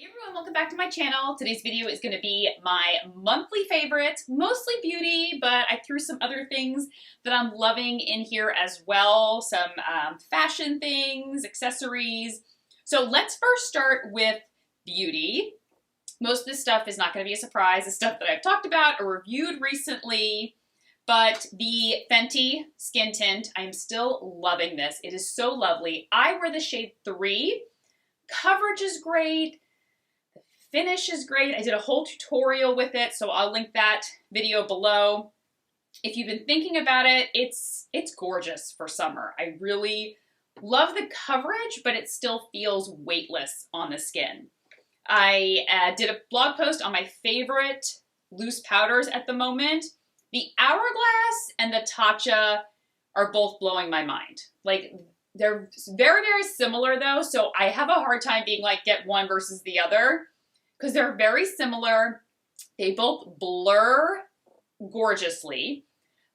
Everyone, welcome back to my channel. Today's video is going to be my monthly favorites, mostly beauty, but I threw some other things that I'm loving in here as well. Some fashion things, accessories. So let's first start with beauty. Most of this stuff is not going to be a surprise. The stuff that I've talked about or reviewed recently, but the Fenty Skin Tint, I'm still loving this. It is so lovely. I wear the shade 3. Coverage is great. Finish is great. I did a whole tutorial with it, so I'll link that video below. If you've been thinking about it, it's gorgeous for summer. I really love the coverage, but it still feels weightless on the skin. I did a blog post on my favorite loose powders at the moment. The Hourglass and the Tatcha are both blowing my mind. Like, they're very, very similar though, so I have a hard time being like, get one versus the other, because they're very similar. They both blur gorgeously.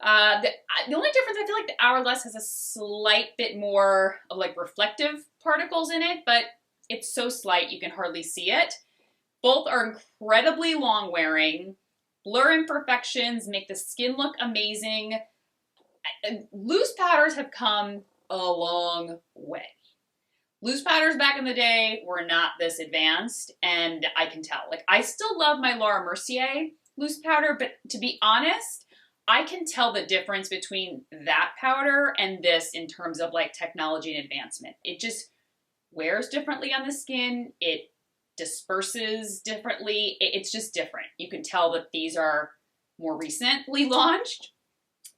The only difference, I feel like the Hourglass has a slight bit more of like reflective particles in it, but it's so slight you can hardly see it. Both are incredibly long wearing. Blur imperfections make the skin look amazing. Loose powders have come a long way. Loose powders back in the day were not this advanced, and I can tell. Like, I still love my Laura Mercier loose powder, but to be honest, I can tell the difference between that powder and this in terms of like technology and advancement. It just wears differently on the skin. It disperses differently. It's just different. You can tell that these are more recently launched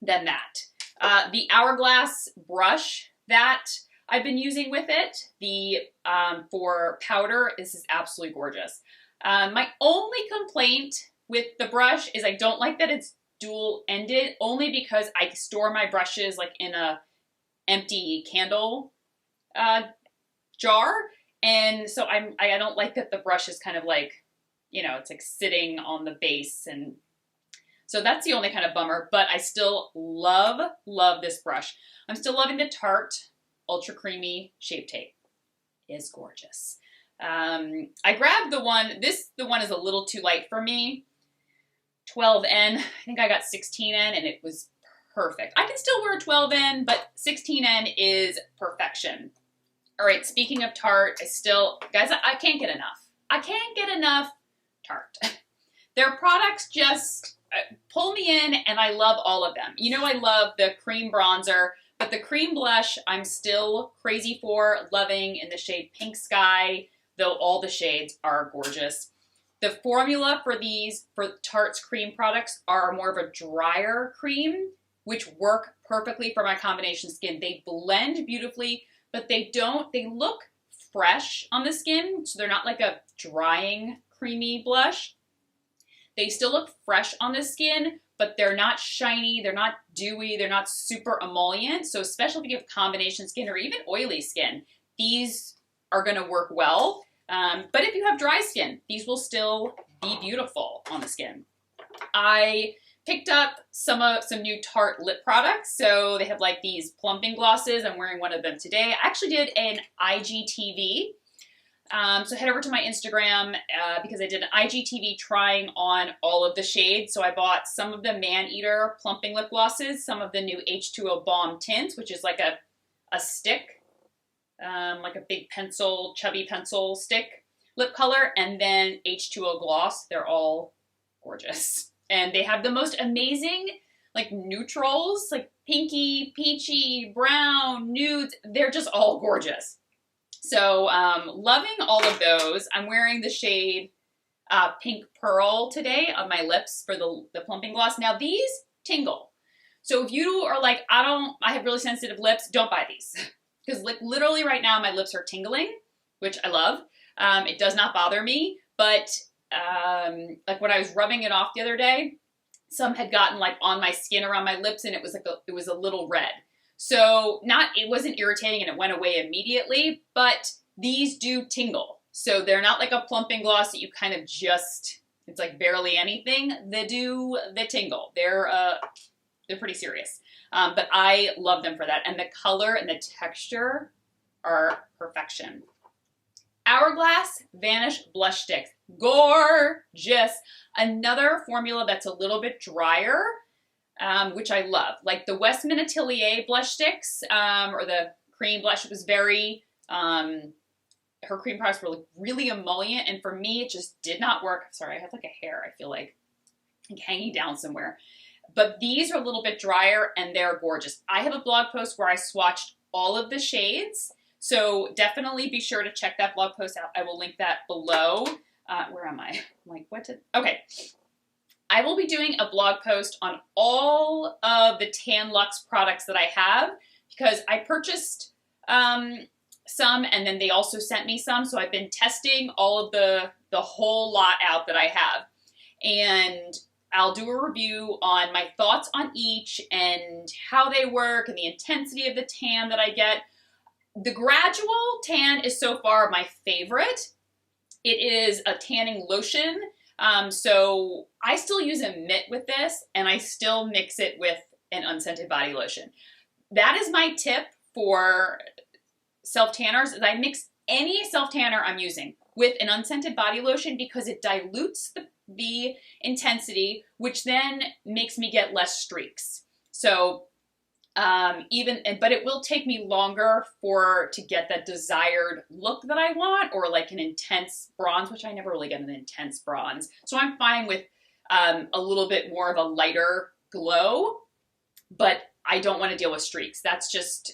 than that. The Hourglass brush that I've been using with it, for powder, this is absolutely gorgeous. My only complaint with the brush is I don't like that it's dual-ended, only because I store my brushes like in a empty candle jar, and so I don't like that the brush is kind of like, you know, it's like sitting on the base, and so that's the only kind of bummer, but I still love this brush. I'm still loving the Tarte Ultra Creamy Shape Tape. Is gorgeous. I grabbed the one is a little too light for me. 12N, I think I got 16N and it was perfect. I can still wear 12N, but 16N is perfection. All right, speaking of Tarte, guys, I can't get enough. I can't get enough Tarte. Their products just pull me in, and I love all of them. You know, I love the cream bronzer, but the cream blush I'm still crazy for, loving in the shade Pink Sky, though all the shades are gorgeous. The formula for Tarte's cream products are more of a drier cream, which work perfectly for my combination skin. They blend beautifully, but they look fresh on the skin, so they're not like a drying creamy blush. They still look fresh on the skin, but they're not shiny, they're not dewy, they're not super emollient. So especially if you have combination skin or even oily skin, these are gonna work well. But if you have dry skin, these will still be beautiful on the skin. I picked up some new Tarte Lip Products. So they have like these plumping glosses. I'm wearing one of them today. I actually did an IGTV. So head over to my Instagram because I did an IGTV trying on all of the shades. So I bought some of the Man-Eater plumping lip glosses, some of the new H2O Balm Tint, which is like a stick, like a big pencil, chubby pencil stick lip color, and then H2O Gloss. They're all gorgeous. And they have the most amazing like neutrals, like pinky, peachy, brown, nudes. They're just all gorgeous. So loving all of those. I'm wearing the shade Pink Pearl today on my lips for the plumping gloss. Now these tingle. So if you are like, I have really sensitive lips, don't buy these. Because like literally right now my lips are tingling, which I love. It does not bother me, but like when I was rubbing it off the other day, some had gotten like on my skin around my lips and it was like it was a little red. So it wasn't irritating and it went away immediately, but these do tingle. So they're not like a plumping gloss that you kind of just, it's like barely anything. They tingle. They're pretty serious. But I love them for that. And the color and the texture are perfection. Hourglass Vanish Blush Sticks. Gorgeous. Another formula that's a little bit drier, which I love. Like the Westman Atelier blush sticks, or the cream blush, was very, her cream products were like really emollient, and for me, it just did not work. Sorry, I have like a hair, I feel like hanging down somewhere. But these are a little bit drier, and they're gorgeous. I have a blog post where I swatched all of the shades, so definitely be sure to check that blog post out. I will link that below. Where am I? I'm like, what did, okay. I will be doing a blog post on all of the Tan Luxe products that I have, because I purchased some, and then they also sent me some, so I've been testing all of the whole lot out that I have. And I'll do a review on my thoughts on each and how they work and the intensity of the tan that I get. The gradual tan is so far my favorite. It is a tanning lotion. So I still use a mitt with this, and I still mix it with an unscented body lotion. That is my tip for self-tanners, is I mix any self-tanner I'm using with an unscented body lotion, because it dilutes the intensity, which then makes me get less streaks. So but it will take me longer to get that desired look that I want, or like an intense bronze, which I never really get an intense bronze. So I'm fine with a little bit more of a lighter glow, but I don't want to deal with streaks. That's just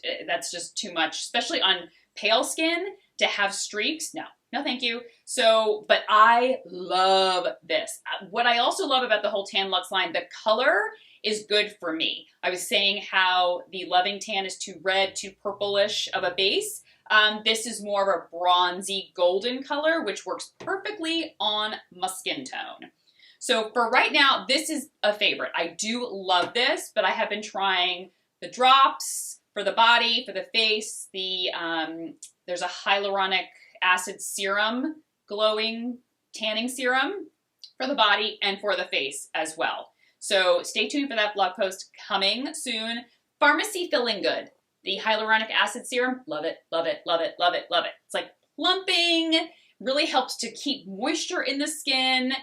too much, especially on pale skin, to have streaks. No, thank you. So, but I love this. What I also love about the whole Tan Luxe line, the color is good for me. I was saying how the Loving Tan is too red, too purplish of a base. This is more of a bronzy golden color, which works perfectly on my skin tone. So for right now, this is a favorite. I do love this, but I have been trying the drops for the body, for the face. There's a hyaluronic acid serum, glowing tanning serum for the body and for the face as well. So stay tuned for that blog post coming soon. Pharmacy Feeling Good, the hyaluronic acid serum. Love it, love it, love it, love it, love it. It's like plumping, really helps to keep moisture in the skin.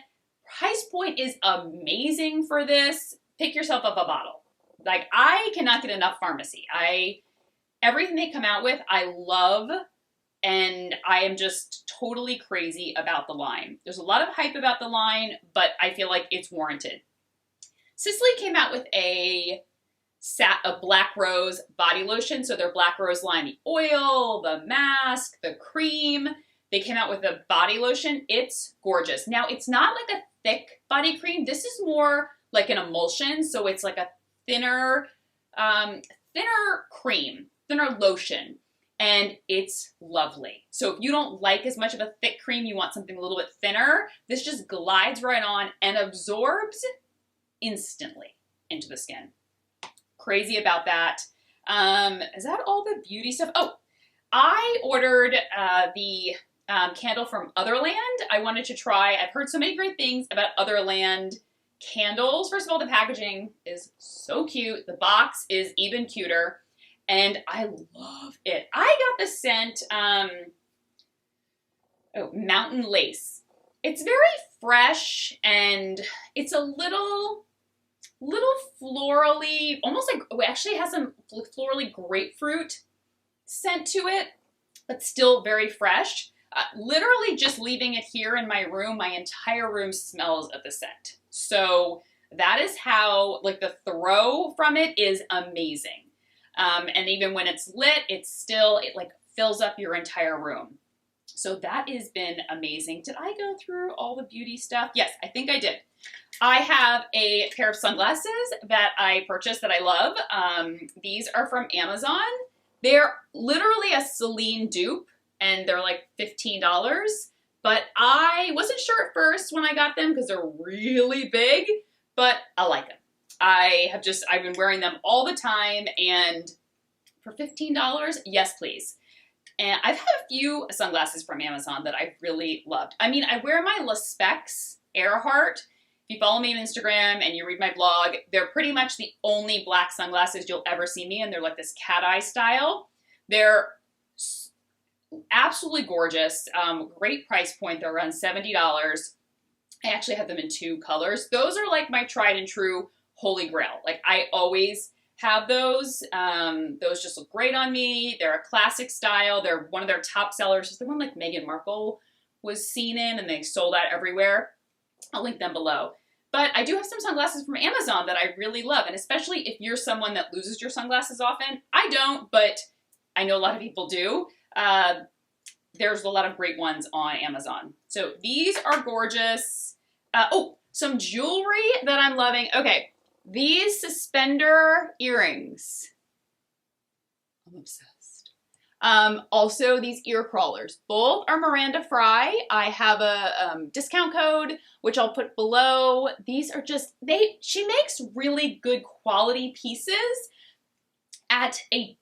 Price point is amazing for this. Pick yourself up a bottle. Like, I cannot get enough Pharmacy. Everything they come out with, I love, and I am just totally crazy about the line. There's a lot of hype about the line, but I feel like it's warranted. Sisley came out with a black rose body lotion. So their black rose line, the oil, the mask, the cream. They came out with a body lotion. It's gorgeous. Now, it's not like a thick body cream. This is more like an emulsion. So it's like a thinner cream, thinner lotion. And it's lovely. So if you don't like as much of a thick cream, you want something a little bit thinner, this just glides right on and absorbs instantly into the skin. Crazy about that. Is that all the beauty stuff? Oh, I ordered the candle from Otherland. I wanted to try. I've heard so many great things about Otherland candles. First of all, the packaging is so cute. The box is even cuter, and I love it. I got the scent Mountain Lace. It's very fresh, and it's a little florally, almost like, it actually has some florally grapefruit scent to it, but still very fresh. Literally just leaving it here in my room, my entire room smells of the scent. So that is how, like, the throw from it is amazing. And even when it's lit, it like fills up your entire room. So that has been amazing. Did I go through all the beauty stuff? Yes, I think I did. I have a pair of sunglasses that I purchased that I love. These are from Amazon. They're literally a Celine dupe, and they're like $15. But I wasn't sure at first when I got them because they're really big, but I like them. I've been wearing them all the time, and for $15, yes, please. And I've had a few sunglasses from Amazon that I've really loved. I mean, I wear my Le Specs Earhart. If you follow me on Instagram and you read my blog, they're pretty much the only black sunglasses you'll ever see me in. They're like this cat eye style. They're absolutely gorgeous. Great price point. They're around $70. I actually have them in 2 colors. Those are like my tried and true holy grail. Like I always have those. Those just look great on me. They're a classic style. They're one of their top sellers. It's the one like Meghan Markle was seen in, and they sold out everywhere. I'll link them below. But I do have some sunglasses from Amazon that I really love, and especially if you're someone that loses your sunglasses often. I don't, but I know a lot of people do. There's a lot of great ones on Amazon. So these are gorgeous. Oh, some jewelry that I'm loving. Okay, these suspender earrings. I'm obsessed. Also these ear crawlers. Both are Miranda Fry. I have a discount code, which I'll put below. These are just, she makes really good quality pieces at a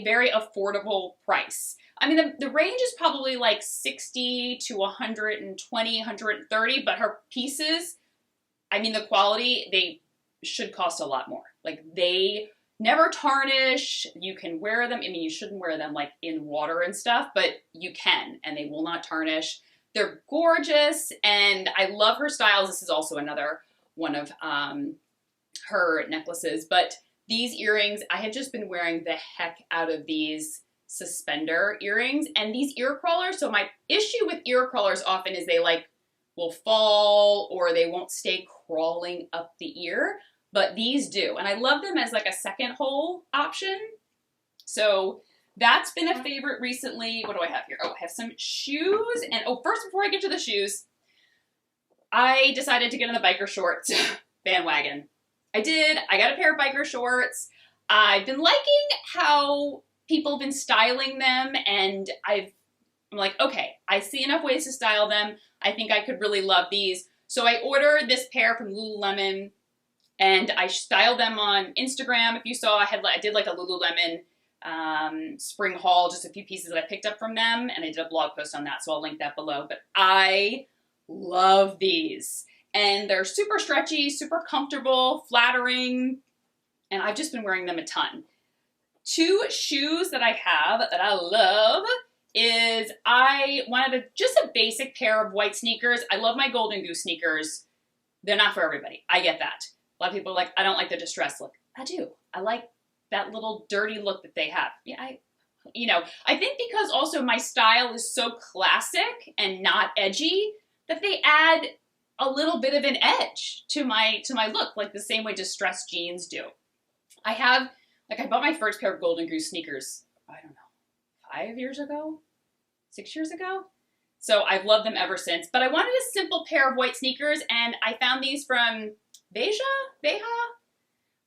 very affordable price. I mean, the range is probably like 60 to 120, 130, but her pieces, I mean, the quality, they should cost a lot more. Like they never tarnish. You can wear them. I mean, you shouldn't wear them like in water and stuff, but you can, and they will not tarnish. They're gorgeous, and I love her styles. This is also another one of her necklaces, but these earrings, I have just been wearing the heck out of these suspender earrings and these ear crawlers. So my issue with ear crawlers often is they like will fall or they won't stay crawling up the ear, but these do. And I love them as like a second hole option. So that's been a favorite recently. What do I have here? Oh, I have some shoes. And oh, first, before I get to the shoes, I decided to get in the biker shorts bandwagon. I did. I got a pair of biker shorts. I've been liking how people have been styling them, and I'm like, okay, I see enough ways to style them. I think I could really love these. So I ordered this pair from Lululemon, and I styled them on Instagram. If you saw, I did like a Lululemon spring haul, just a few pieces that I picked up from them, and I did a blog post on that, so I'll link that below. But I love these. And they're super stretchy, super comfortable, flattering, and I've just been wearing them a ton. 2 shoes that I have that I love is I wanted just a basic pair of white sneakers. I love my Golden Goose sneakers. They're not for everybody. I get that. A lot of people are like, I don't like the distressed look. I do. I like that little dirty look that they have. Yeah, I think because also my style is so classic and not edgy that they add a little bit of an edge to my look, like the same way distressed jeans do. I bought my first pair of Golden Goose sneakers, I don't know, 5 years ago? 6 years ago? So I've loved them ever since. But I wanted a simple pair of white sneakers, and I found these from Veja?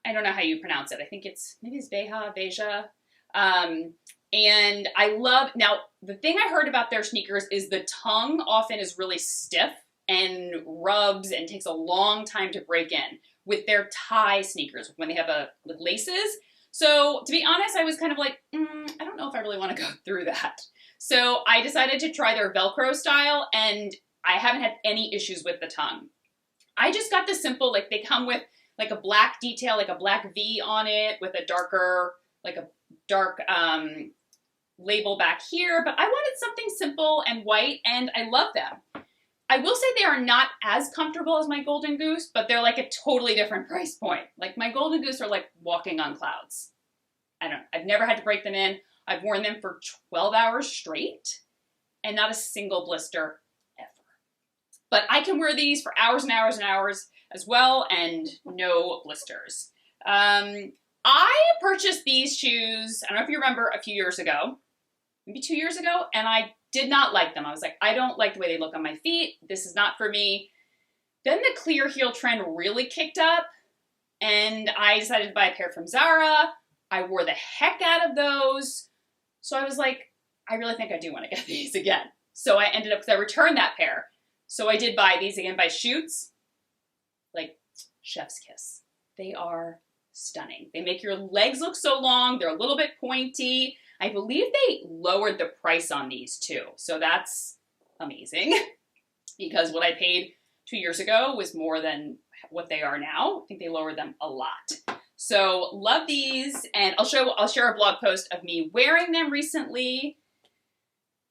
I don't know how you pronounce it. I think maybe it's Veja. And I love, now the thing I heard about their sneakers is the tongue often is really stiff and rubs and takes a long time to break in with their tie sneakers when they have with laces. So to be honest, I was kind of like, I don't know if I really want to go through that. So I decided to try their Velcro style, and I haven't had any issues with the tongue. I just got the simple, like they come with like a black detail, like a black V on it with a dark label back here, but I wanted something simple and white, and I love them. I will say they are not as comfortable as my Golden Goose, but they're like a totally different price point. Like my Golden Goose are like walking on clouds. I don't know. I've never had to break them in. I've worn them for 12 hours straight and not a single blister ever. But I can wear these for hours and hours and hours as well and no blisters. I purchased these shoes, I don't know if you remember, a few years ago, maybe 2 years ago, and I did not like them. I was like, I don't like the way they look on my feet. This is not for me. Then the clear heel trend really kicked up, and I decided to buy a pair from ZARA. I wore the heck out of those. So I was like, I really think I do want to get these again. So I ended up, because I returned that pair. So I did buy these again by Schutz. Like, chef's kiss. They are stunning. They make your legs look so long. They're a little bit pointy. I believe they lowered the price on these too. So that's amazing because what I paid 2 years ago was more than what they are now. I think they lowered them a lot. So love these, and I'll share a blog post of me wearing them recently.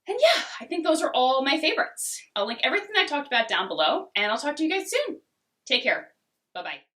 And yeah, I think those are all my favorites. I'll link everything I talked about down below, and I'll talk to you guys soon. Take care. Bye-bye.